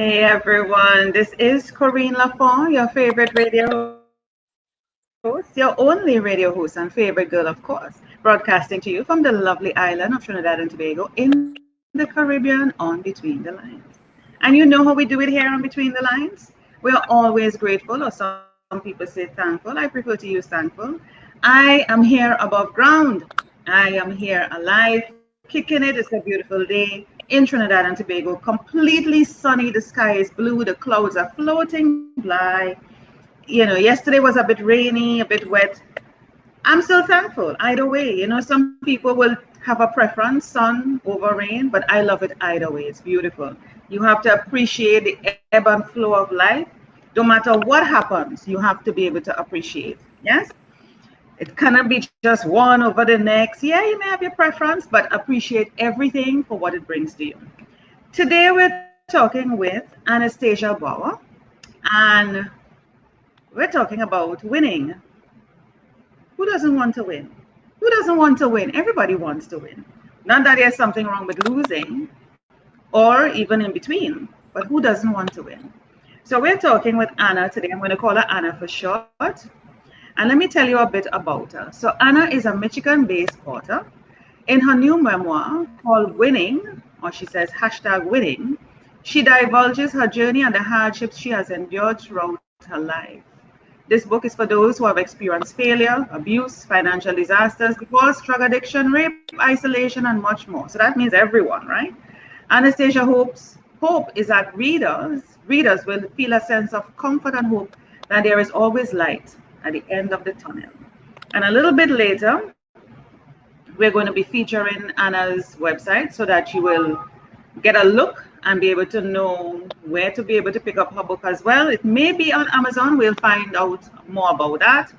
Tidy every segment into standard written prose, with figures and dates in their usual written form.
Hey everyone, this is Corinne Lafont, your favorite radio host, your only radio host and favorite girl, of course, broadcasting to you from the lovely island of Trinidad and Tobago in the Caribbean on Between the Lines. And you know how we do it here on Between the Lines? We are always grateful, or some people say thankful. I prefer to use thankful. I am here above ground. I am here alive, kicking it. It's a beautiful day in Trinidad and Tobago. Completely sunny. The sky is blue. The clouds are floating by. Yesterday was a bit rainy, a bit wet. I'm still thankful either way. Some people will have a preference, sun over rain, but I love it either way. It's beautiful. You have to appreciate the ebb and flow of life. No matter what happens, you have to be able to appreciate. Yes? It cannot be just one over the next. Yeah, you may have your preference, but appreciate everything for what it brings to you. Today we're talking with Anastasia Bauer, and we're talking about winning. Who doesn't want to win? Who doesn't want to win? Everybody wants to win. Not that there's something wrong with losing or even in between, but who doesn't want to win? So we're talking with Anna today. I'm going to call her Anna for short. And let me tell you a bit about her. So Anna is a Michigan-based author. In her new memoir called Winning, or she says hashtag winning, she divulges her journey and the hardships she has endured throughout her life. This book is for those who have experienced failure, abuse, financial disasters, divorce, drug addiction, rape, isolation, and much more. So that means everyone, right? Hope is that readers will feel a sense of comfort and hope that there is always light at the end of the tunnel. And a little bit later, we're going to be featuring Anna's website so that you will get a look and be able to know where to be able to pick up her book as well. It may be on Amazon. We'll find out more about that.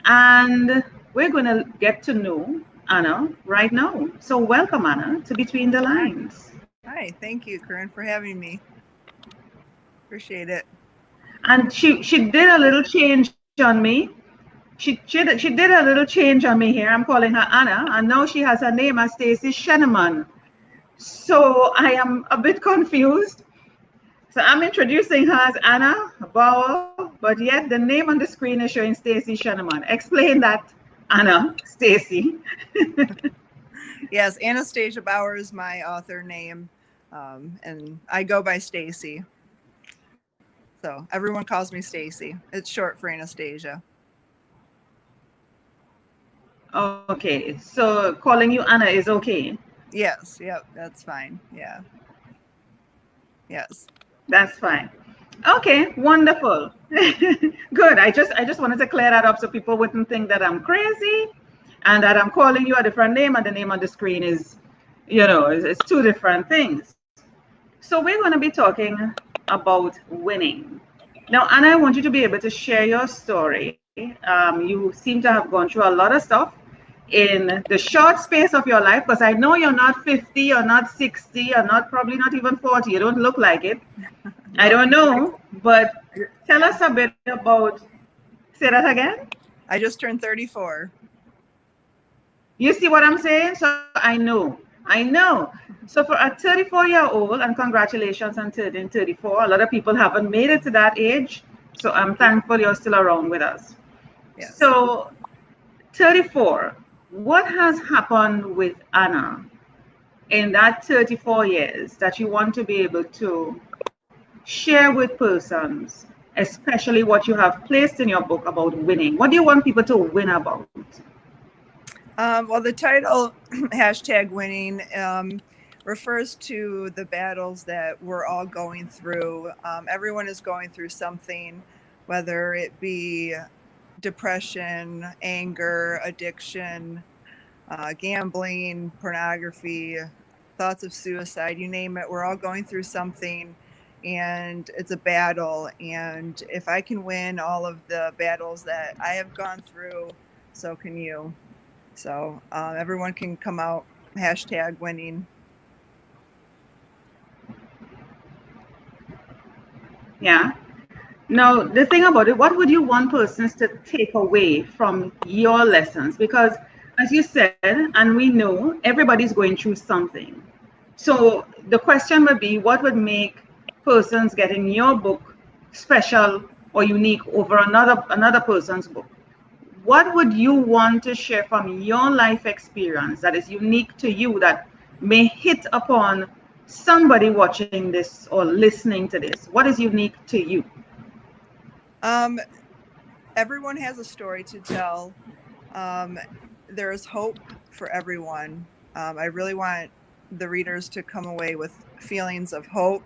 And we're going to get to know Anna right now. So, welcome, Anna, to Between the Hi. Lines. Hi. Thank you, Corinne, for having me. Appreciate it. And she did a little change on me. She did a little change on me here. I'm calling her Anna, and now she has her name as Stacy Sheneman. So I am a bit confused. So I'm introducing her as Anna Bauer, but yet the name on the screen is showing Stacy Sheneman. Explain that, Anna, Stacy. Yes, Anastasia Bauer is my author name, and I go by Stacy. So everyone calls me Stacy. It's short for Anastasia. Okay, so calling you Anna is okay. Yes. Yep. That's fine. Yeah. Yes. That's fine. Okay, wonderful. Good. I just wanted to clear that up so people wouldn't think that I'm crazy and that I'm calling you a different name and the name on the screen is, it's two different things. So we're going to be talking about winning. Now, Anna, I want you to be able to share your story. You seem to have gone through a lot of stuff in the short space of your life because I know you're not 50, you're not 60, you're not probably not even 40. You don't look like it. I No, don't know, but tell yeah. us a bit about, say that again. I just turned 34. You see what I'm saying? So I know. So for a 34-year-old, and congratulations on turning 34, a lot of people haven't made it to that age. So I'm Thank you. thankful you're still around with us. Yes. So 34, what has happened with Anna in that 34 years that you want to be able to share with persons, especially what you have placed in your book about winning? What do you want people to win about? Well, the title hashtag winning refers to the battles that we're all going through. Everyone is going through something, whether it be depression, anger, addiction, gambling, pornography, thoughts of suicide, you name it. We're all going through something, and it's a battle. And if I can win all of the battles that I have gone through, so can you. So everyone can come out, hashtag winning. Yeah. Now, the thing about it, what would you want persons to take away from your lessons? Because, as you said, and we know, everybody's going through something. So, the question would be what would make persons getting your book special or unique over another person's book, what would you want to share from your life experience that is unique to you that may hit upon somebody watching this or listening to this? What is unique to you? Um, Everyone has a story to tell. Um, there is hope for everyone. I really want the readers to come away with feelings of hope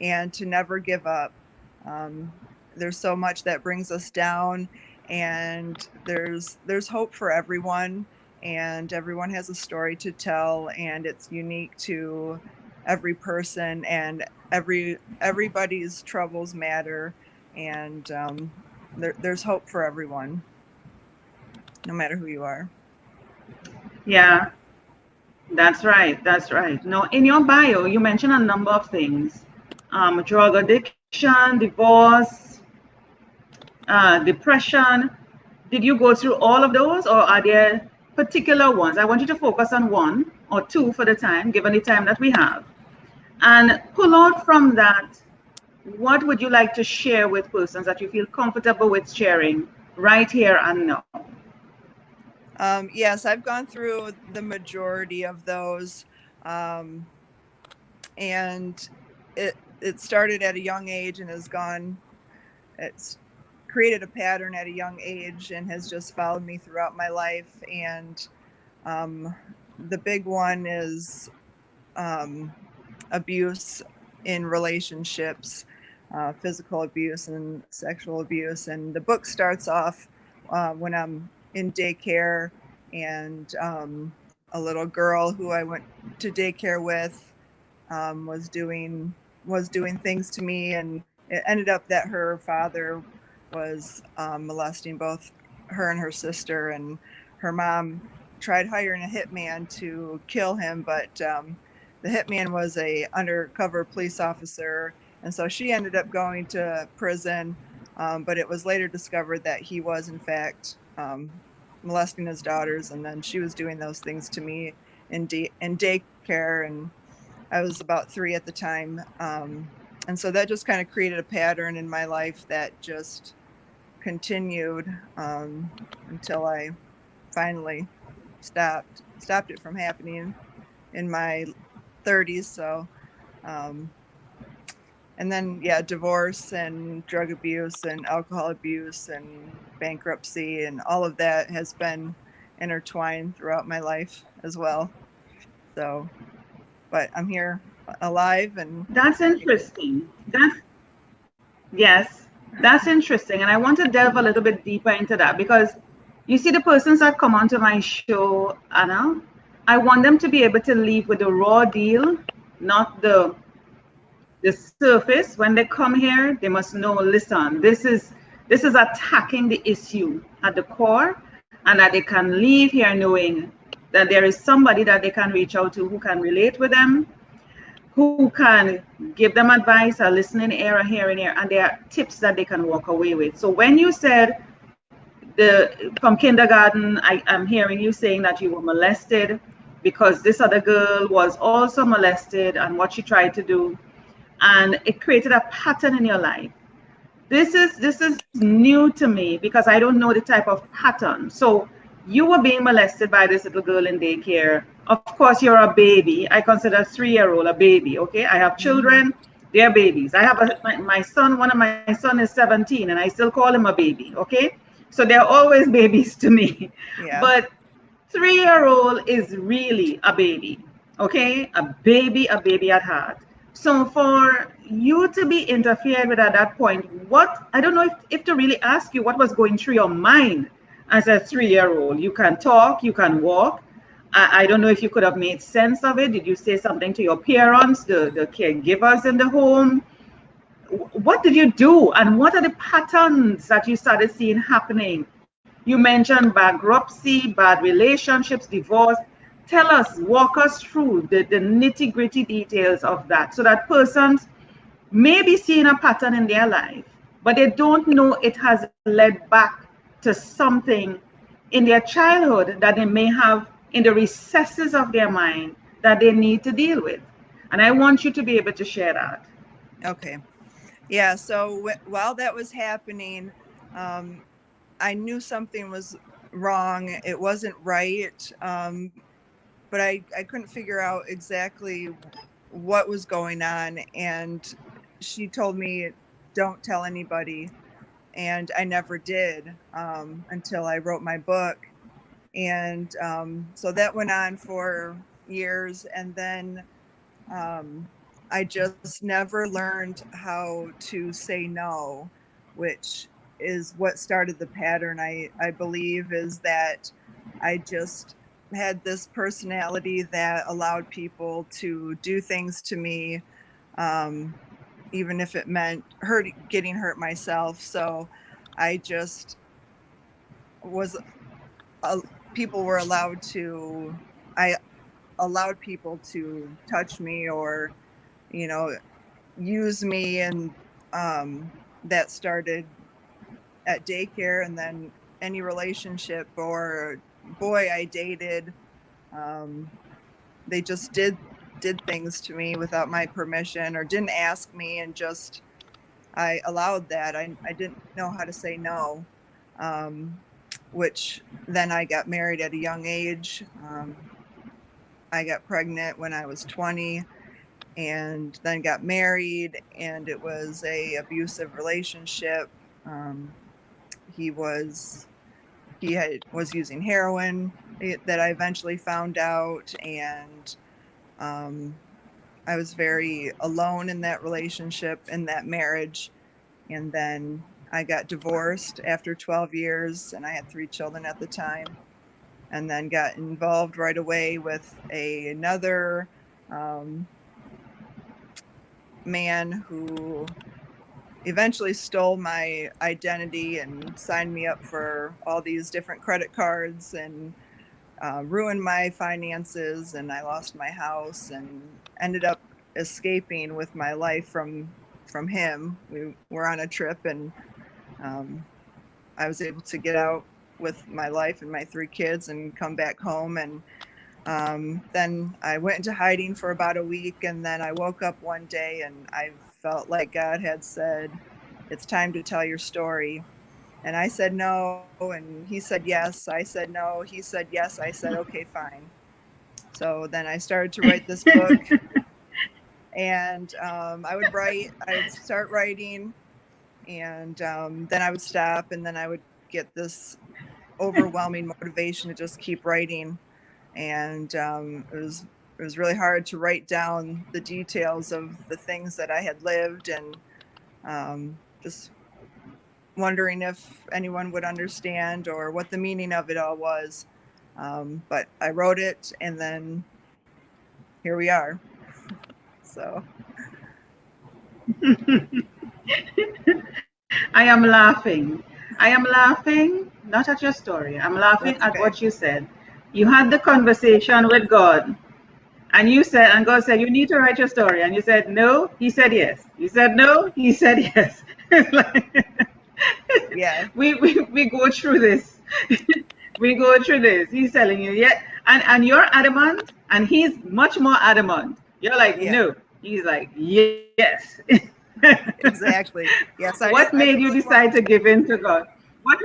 and to never give up. Um, there's so much that brings us down, and there's hope for everyone, and everyone has a story to tell, and it's unique to every person, and everybody's troubles matter, and there's hope for everyone, no matter who you are. Yeah, that's right. That's right. Now, in your bio, you mentioned a number of things: drug addiction, divorce, depression. Did you go through all of those, or are there particular ones? I want you to focus on one or two for the time, given the time that we have, and pull out from that what would you like to share with persons that you feel comfortable with sharing right here and now. Yes, I've gone through the majority of those, um, and it started at a young age and has gone. It's created a pattern at a young age and has just followed me throughout my life. And um, the big one is abuse in relationships, physical abuse and sexual abuse. And the book starts off when I'm in daycare, and a little girl who I went to daycare with was doing things to me, and it ended up that her father was molesting both her and her sister, and her mom tried hiring a hitman to kill him, but the hitman was a undercover police officer, and so she ended up going to prison. But it was later discovered that he was in fact molesting his daughters, and then she was doing those things to me in daycare, and I was about 3 at the time. And so that just kind of created a pattern in my life that just continued until I finally stopped it from happening in my 30s. So, um, and then, yeah, divorce and drug abuse and alcohol abuse and bankruptcy and all of that has been intertwined throughout my life as well. So, but I'm here alive and That's interesting. Yes, that's interesting. And I want to delve a little bit deeper into that because you see, the persons that come onto my show, Anna, I want them to be able to leave with the raw deal, not the surface. When they come here, they must know, listen, this is attacking the issue at the core, and that they can leave here knowing that there is somebody that they can reach out to who can relate with them, who can give them advice, a listening ear, a hearing ear, and there are tips that they can walk away with. So when you said from kindergarten, I'm hearing you saying that you were molested because this other girl was also molested and what she tried to do, and it created a pattern in your life. This is new to me because I don't know the type of pattern. So you were being molested by this little girl in daycare. Of course, you're a baby. I consider a 3-year-old a baby. Okay, I have mm-hmm. children. They're babies. I have my son. One of my son is 17, and I still call him a baby. Okay, so they're always babies to me. Yeah. But 3-year-old is really a baby, okay? A baby at heart. So for you to be interfered with at that point, what, I don't know if to really ask you what was going through your mind as a 3-year-old. You can talk, you can walk. I don't know if you could have made sense of it. Did you say something to your parents, the caregivers in the home? What did you do, and what are the patterns that you started seeing happening? You mentioned bankruptcy, bad relationships, divorce. Tell us, walk us through the nitty gritty details of that so that persons may be seeing a pattern in their life, but they don't know it has led back to something in their childhood that they may have in the recesses of their mind that they need to deal with. And I want you to be able to share that. Okay. Yeah. So while that was happening, um, I knew something was wrong. It wasn't right. But I couldn't figure out exactly what was going on. And she told me, don't tell anybody. And I never did until I wrote my book. And so that went on for years. And then um, I just never learned how to say no, which is what started the pattern. I believe is that I just had this personality that allowed people to do things to me, um, even if it meant getting hurt myself. So I just was, uh, people were allowed to, I allowed people to touch me or, you know, use me. And that started at daycare, and then any relationship or boy I dated, um, they just did things to me without my permission or didn't ask me, and just I allowed that. I didn't know how to say no, um, which then I got married at a young age. I got pregnant when I was 20, and then got married, and it was a abusive relationship. um, he was was using heroin, that I eventually found out. And um, I was very alone in that relationship, in that marriage. And then I got divorced after 12 years, and I had 3 children at the time. And then got involved right away with another um, man who eventually stole my identity and signed me up for all these different credit cards, and ruined my finances. And I lost my house and ended up escaping with my life from him. We were on a trip, and um, I was able to get out with my life and my 3 kids and come back home. And then I went into hiding for about a week, and then I woke up one day and I felt like God had said, "It's time to tell your story." And I said no, and he said yes. I said no, he said yes. I said, okay, fine. So then I started to write this book, and I would start writing, and then I would stop, and then I would get this overwhelming motivation to just keep writing. And it was really hard to write down the details of the things that I had lived, and just wondering if anyone would understand or what the meaning of it all was. But I wrote it, and then here we are. So I am laughing. I am laughing not at your story. I'm laughing that's at okay. what you said. You had the conversation with God, and you said, and God said, you need to write your story. And you said, no. He said, yes. You said, no. He said, yes. It's like, Yeah, we go through this. We go through this. He's telling you, yeah. And you're adamant, and he's much more adamant. You're like, yeah, no. He's like, yes. exactly. Yes, What made I you didn't really decide to want give in to God? What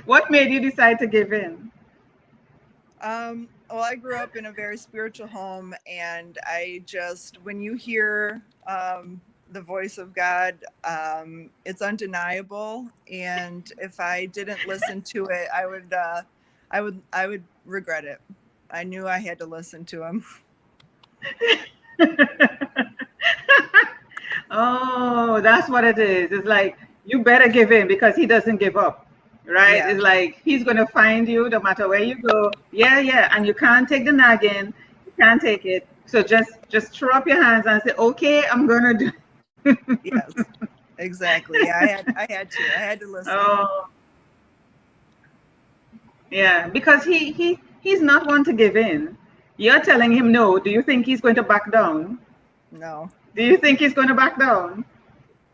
what made you decide to give in? well, I grew up in a very spiritual home, and I just, when you hear the voice of God, it's undeniable. And if I didn't listen to it, I would regret it. I knew I had to listen to him. Oh, that's what it is. It's like you better give in because he doesn't give up. Right? Yeah, It's like he's gonna find you no matter where you go. Yeah, yeah. And you can't take the nagging. You can't take it. So just throw up your hands and say, okay, I'm gonna do. yes, exactly. Yeah, I had to listen. Oh, yeah. Because he's not one to give in. You're telling him no. Do you think he's going to back down? No, Do you think he's going to back down?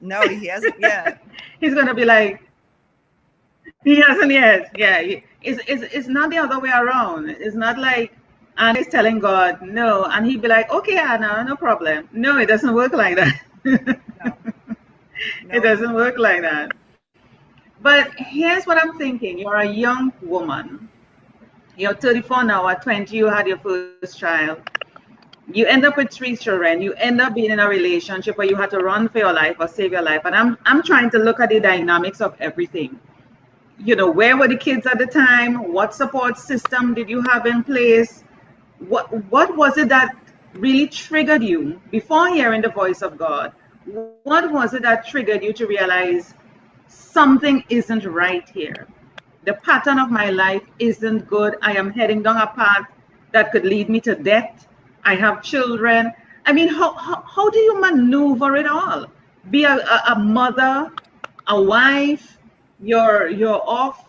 no, he hasn't yet. He's going to be like, he hasn't yet. Yeah. It's not the other way around. It's not like Anna is telling God no, and he'd be like, okay, Anna, no problem. No, it doesn't work like that. No, It nope. doesn't work like that. But here's what I'm thinking. You're a young woman. You're 34 now. At 20, you had your first child. You end up with three children. You end up being in a relationship where you had to run for your life or save your life. And I'm trying to look at the dynamics of everything. Where were the kids at the time? What support system did you have in place? What was it that really triggered you before hearing the voice of God? What was it that triggered you to realize something isn't right here? The pattern of my life isn't good. I am heading down a path that could lead me to death. I have children. I mean, how do you maneuver it all? Be a mother, a wife, you're off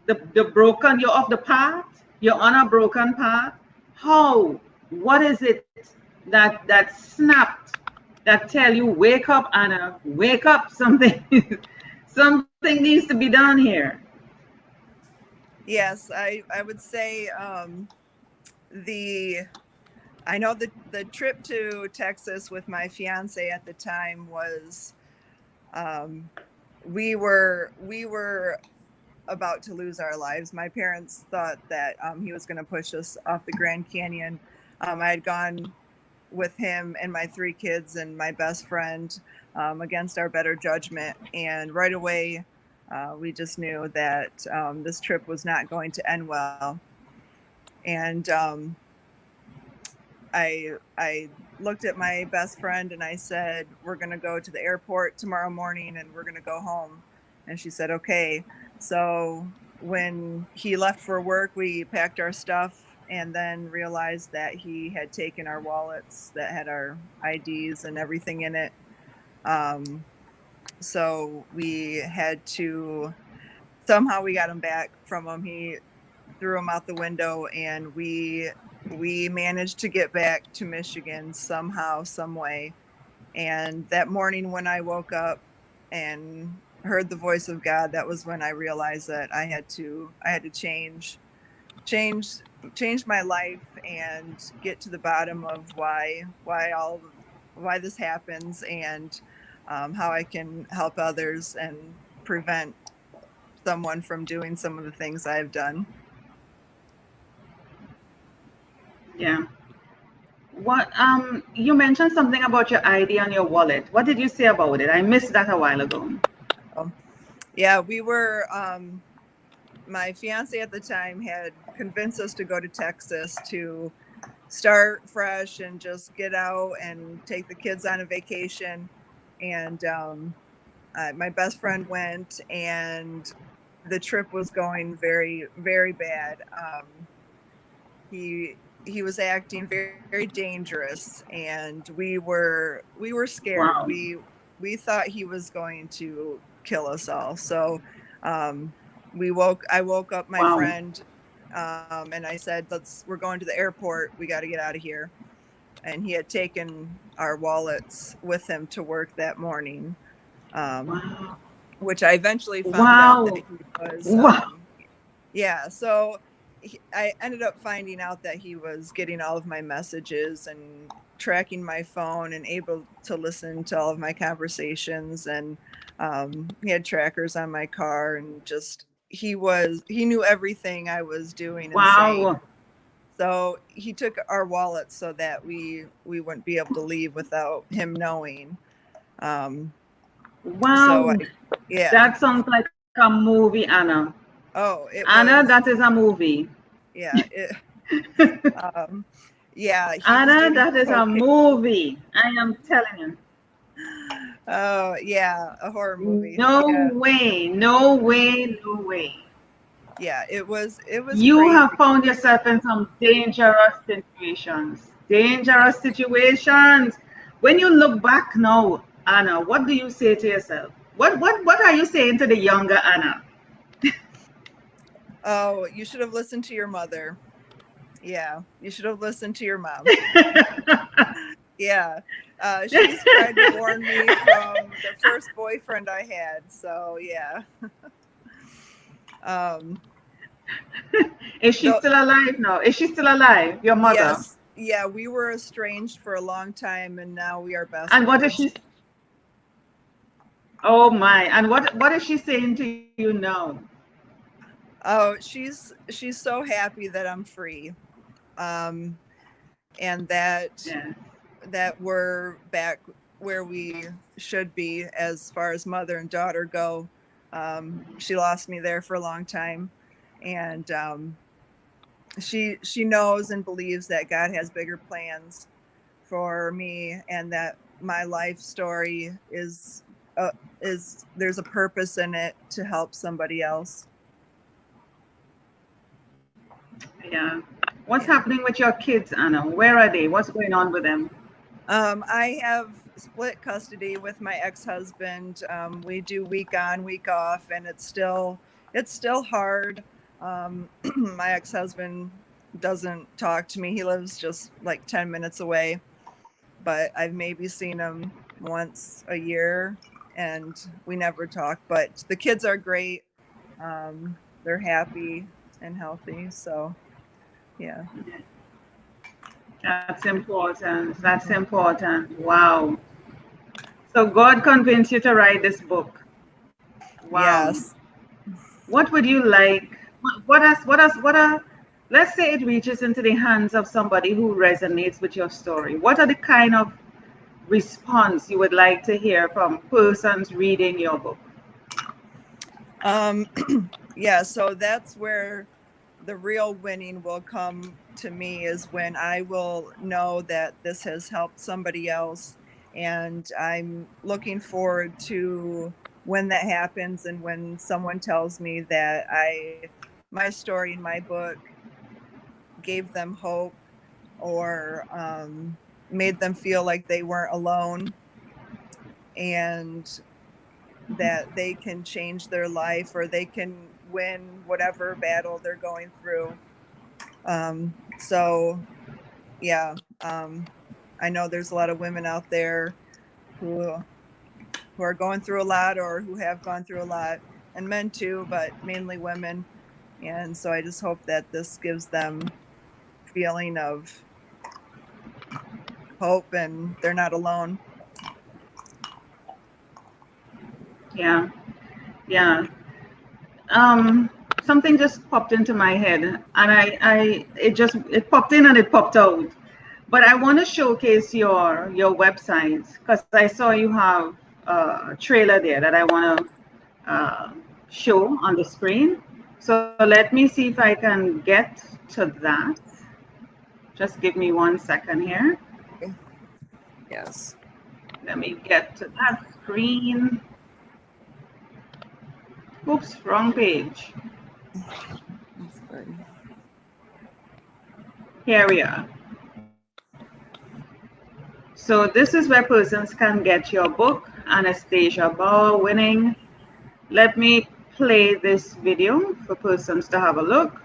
the broken, you're off the path, you're on a broken path. How? What is it that snapped, that tell you, wake up, Anna, wake up, something something needs to be done here? Yes, I would say the I know the trip to Texas with my fiance at the time was um, we were about to lose our lives. My parents thought that he was going to push us off the Grand Canyon. I had gone with him and my three kids and my best friend against our better judgment, and right away we just knew that this trip was not going to end well. And I looked at my best friend and I said, "We're going to go to the airport tomorrow morning and we're going to go home." And she said, "Okay." So when he left for work, we packed our stuff and then realized that he had taken our wallets that had our IDs and everything in it. Um, so we had to somehow we got him back from him. He threw him out the window, and we managed to get back to Michigan somehow, some way. And that morning when I woke up and heard the voice of God, that was when I realized that I had to change change my life and get to the bottom of why this happens, and how I can help others and prevent someone from doing some of the things I've done. Yeah. What you mentioned something about your ID on your wallet. What did you say about it? I missed that a while ago. Um, yeah, we were. My fiance at the time had convinced us to go to Texas to start fresh and just get out and take the kids on a vacation. And my best friend went, and the trip was going very, very bad. He was acting very dangerous, and we were scared. Wow. We thought he was going to kill us all. So I woke up my Wow. friend, and I said, we're going to the airport, we got to get out of here. And he had taken our wallets with him to work that morning, um, Wow. which I eventually found out that Wow. he was Wow. yeah. So I ended up finding out that he was getting all of my messages and tracking my phone and able to listen to all of my conversations. And he had trackers on my car, and just he knew everything I was doing and saying. Wow. So he took our wallets so that we wouldn't be able to leave without him knowing. Um, so Wow. yeah. That sounds like a movie, Anna. Oh, it Anna, that was is a movie. yeah. Um, yeah, he was Anna, doing that is a cocaine. movie. I am telling you. Oh yeah, a horror movie. No Yeah, way. No way. No way. yeah. It was You have crazy. found yourself in some dangerous situations. Dangerous situations. When you look back now, Anna, what do you say to yourself? What are you saying to the younger Anna? Oh, you should have listened to your mother. Yeah, you should have listened to your mom. Yeah, she's tried to warn me from the first boyfriend I had. So yeah. Um, Is she Though, still alive now? Is she still alive? Your mother? yes, yeah, we were estranged for a long time, and now we are best And what is friends. she? Oh my! And what is she saying to you now? Oh, she's so happy that I'm free, um, and Yeah. that we're back where we should be as far as mother and daughter go. She lost me there for a long time, and she knows and believes that God has bigger plans for me, and that my life story uh, is there's a purpose in it to help somebody else. Yeah. What's Yeah. happening with your kids, Anna? Where are they? What's going on with them? I have split custody with my ex-husband. We do week on, week off, and it's still hard. My ex-husband doesn't talk to me. He lives just like 10 minutes away, but I've maybe seen him once a year, and we never talk. But the kids are great. They're happy and healthy. So yeah. That's important. That's important. Wow. So God convinced you to write this book. Wow. Yes. What would you like? What are, let's say it reaches into the hands of somebody who resonates with your story. What are the kind of response you would like to hear from persons reading your book? Um, yeah, so that's where the real winning will come to me, is when I will know that this has helped somebody else. And I'm looking forward to when that happens, and when someone tells me that my story in my book gave them hope, or made them feel like they weren't alone, and that they can change their life, or they can win whatever battle they're going through. So yeah, I know there's a lot of women out there who who are going through a lot, or who have gone through a lot, and men too, but mainly women. And so I just hope that this gives them feeling of hope, and they're not alone. Yeah, yeah. Um, Something just popped into my head, and it popped in and it popped out. But I want to showcase your website because I saw you have a trailer there that I want to show on the screen. So let me see if I can get to that. Just give me 1 second here. Yes. Let me get to that screen. Oops, wrong page. That's good. Here we are. So this is where persons can get your book, Anastasia Bauer Winning. Let me play this video for persons to have a look.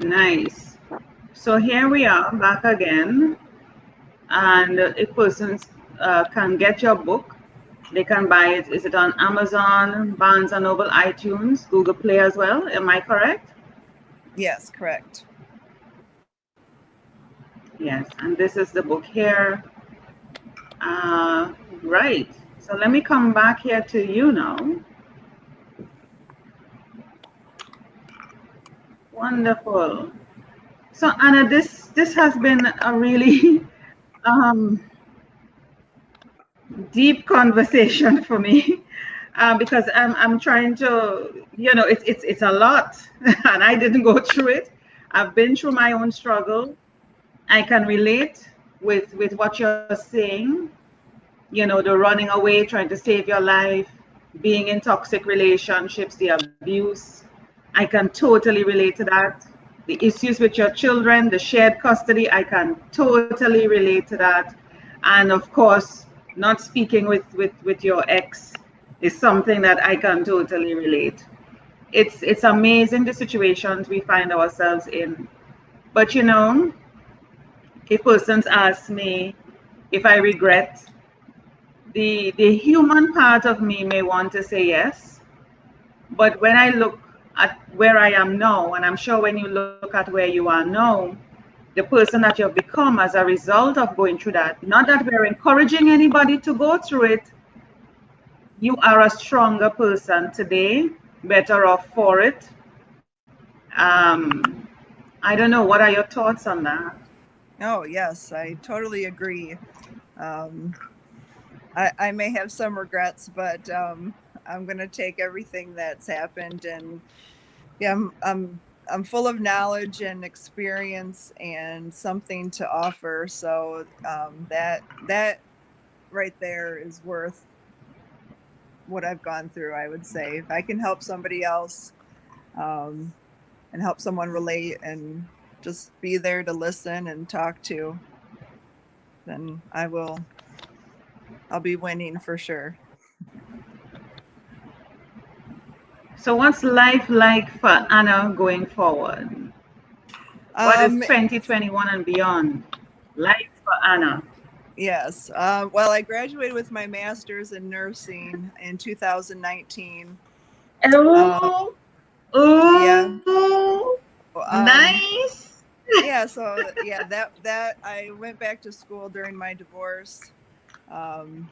Nice. So here we are back again. And if persons can get your book, they can buy it. Is it on Amazon, Barnes and Noble, iTunes, Google Play as well? Am I correct? Yes, correct. Yes. And this is the book here. Uh, right. So let me come back here to you now. Wonderful. So Anna, this has been a really um, deep conversation for me. Because I'm trying to, it's a lot, and I didn't go through it. I've been through my own struggle. I can relate with what you're saying. The running away, trying to save your life, being in toxic relationships, the abuse. I can totally relate to that. The issues with your children, the shared custody, I can totally relate to that. And of course, not speaking with your ex is something that I can totally relate. It's amazing the situations we find ourselves in. But if persons ask me if I regret, the human part of me may want to say yes, but when I look at where I am now, and I'm sure when you look at where you are now, the person that you've become as a result of going through that, not that we're encouraging anybody to go through it, you are a stronger person today, better off for it. I don't know. What are your thoughts on that? Oh, yes, I totally agree. Um, I may have some regrets, but I'm going to take everything that's happened, and yeah, I'm full of knowledge and experience and something to offer. So that right there is worth what I've gone through. I would say if I can help somebody else, um, and help someone relate and just be there to listen and talk to, then I'll be winning for sure. So, what's life like for Anna going forward? What is Um, 2021 and beyond like for Anna? yes. Well, I graduated with my master's in nursing in 2019. Uh, Oh, yeah. oh, Um, nice. yeah. So yeah, that I went back to school during my divorce. Um,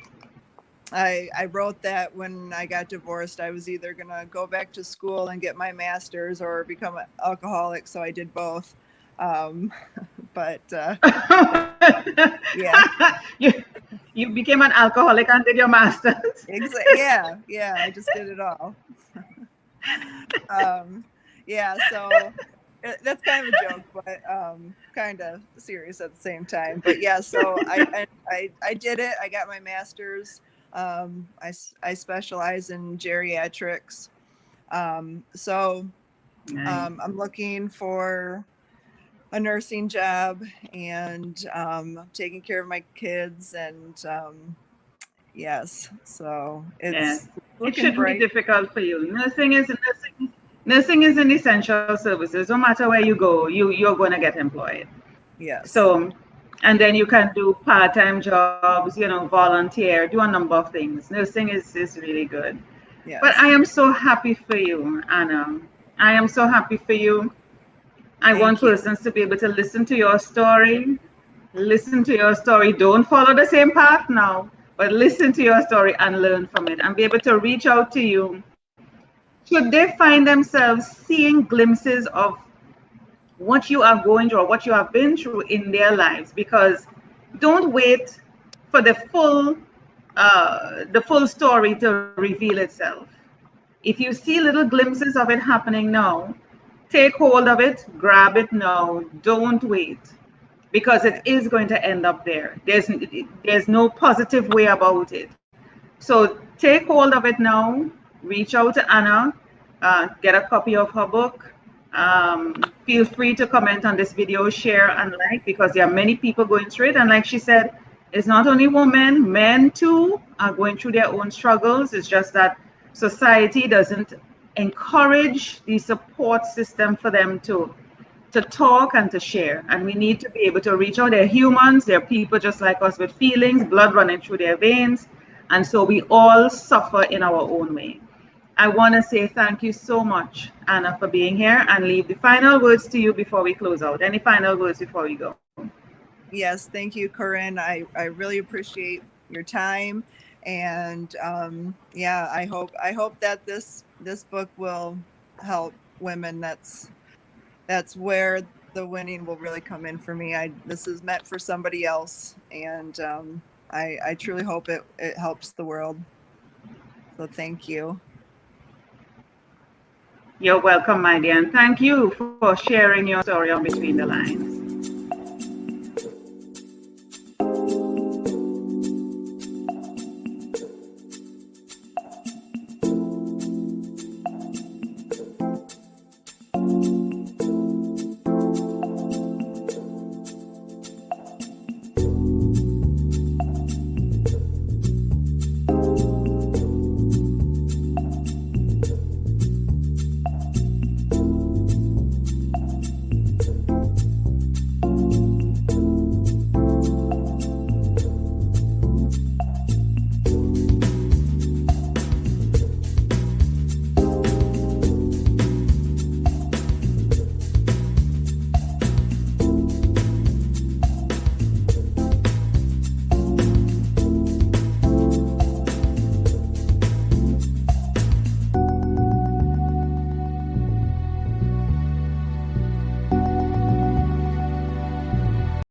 I wrote that when I got divorced, I was either gonna go back to school and get my master's or become an alcoholic. So I did both. Um, but yeah, you, you became an alcoholic and did your master's. yeah, yeah. I just did it all. um, yeah. So that's kind of a joke, but kind of serious at the same time. But yeah, so I did it. I got my master's. I specialize in geriatrics. So Nice. I'm looking for a nursing job and taking care of my kids and yes, so Yes. it's It looking shouldn't be bright. difficult for you. Nursing is an essential services. No matter where you go, you're going to get employed. Yes, So, and then you can do part-time jobs, volunteer, do a number of things. Nursing is really good. But I yes. am so happy for you, Anna. I am so happy for you. I want Thank you. persons to be able to listen to your story, listen to your story. Don't follow the same path now, but listen to your story and learn from it and be able to reach out to you. Should they find themselves seeing glimpses of what you are going through or what you have been through in their lives, because don't wait for the full story to reveal itself. If you see little glimpses of it happening now, take hold of it, grab it now, don't wait, because it Yeah. is going to end up there. There's no positive way about it. So take hold of it now. Reach out to Anna, get a copy of her book. Feel free to comment on this video, share and like, because there are many people going through it. And like she said, it's not only women, men too are going through their own struggles. It's just that society doesn't encourage the support system for them to talk and to share. And we need to be able to reach out. They're humans, they're people just like us with feelings, blood running through their veins. And so we all suffer in our own way. I want to say thank you so much, Anna, for being here, and leave the final words to you before we close out. Any final words before we go? Yes, thank you, Corinne. I really appreciate your time, and yeah, I hope that this book will help women. That's where the winning will really come in for me. I This is meant for somebody else, and I truly hope it helps the world. So thank you. You're welcome, my dear, and thank you for sharing your story on Between the Lines.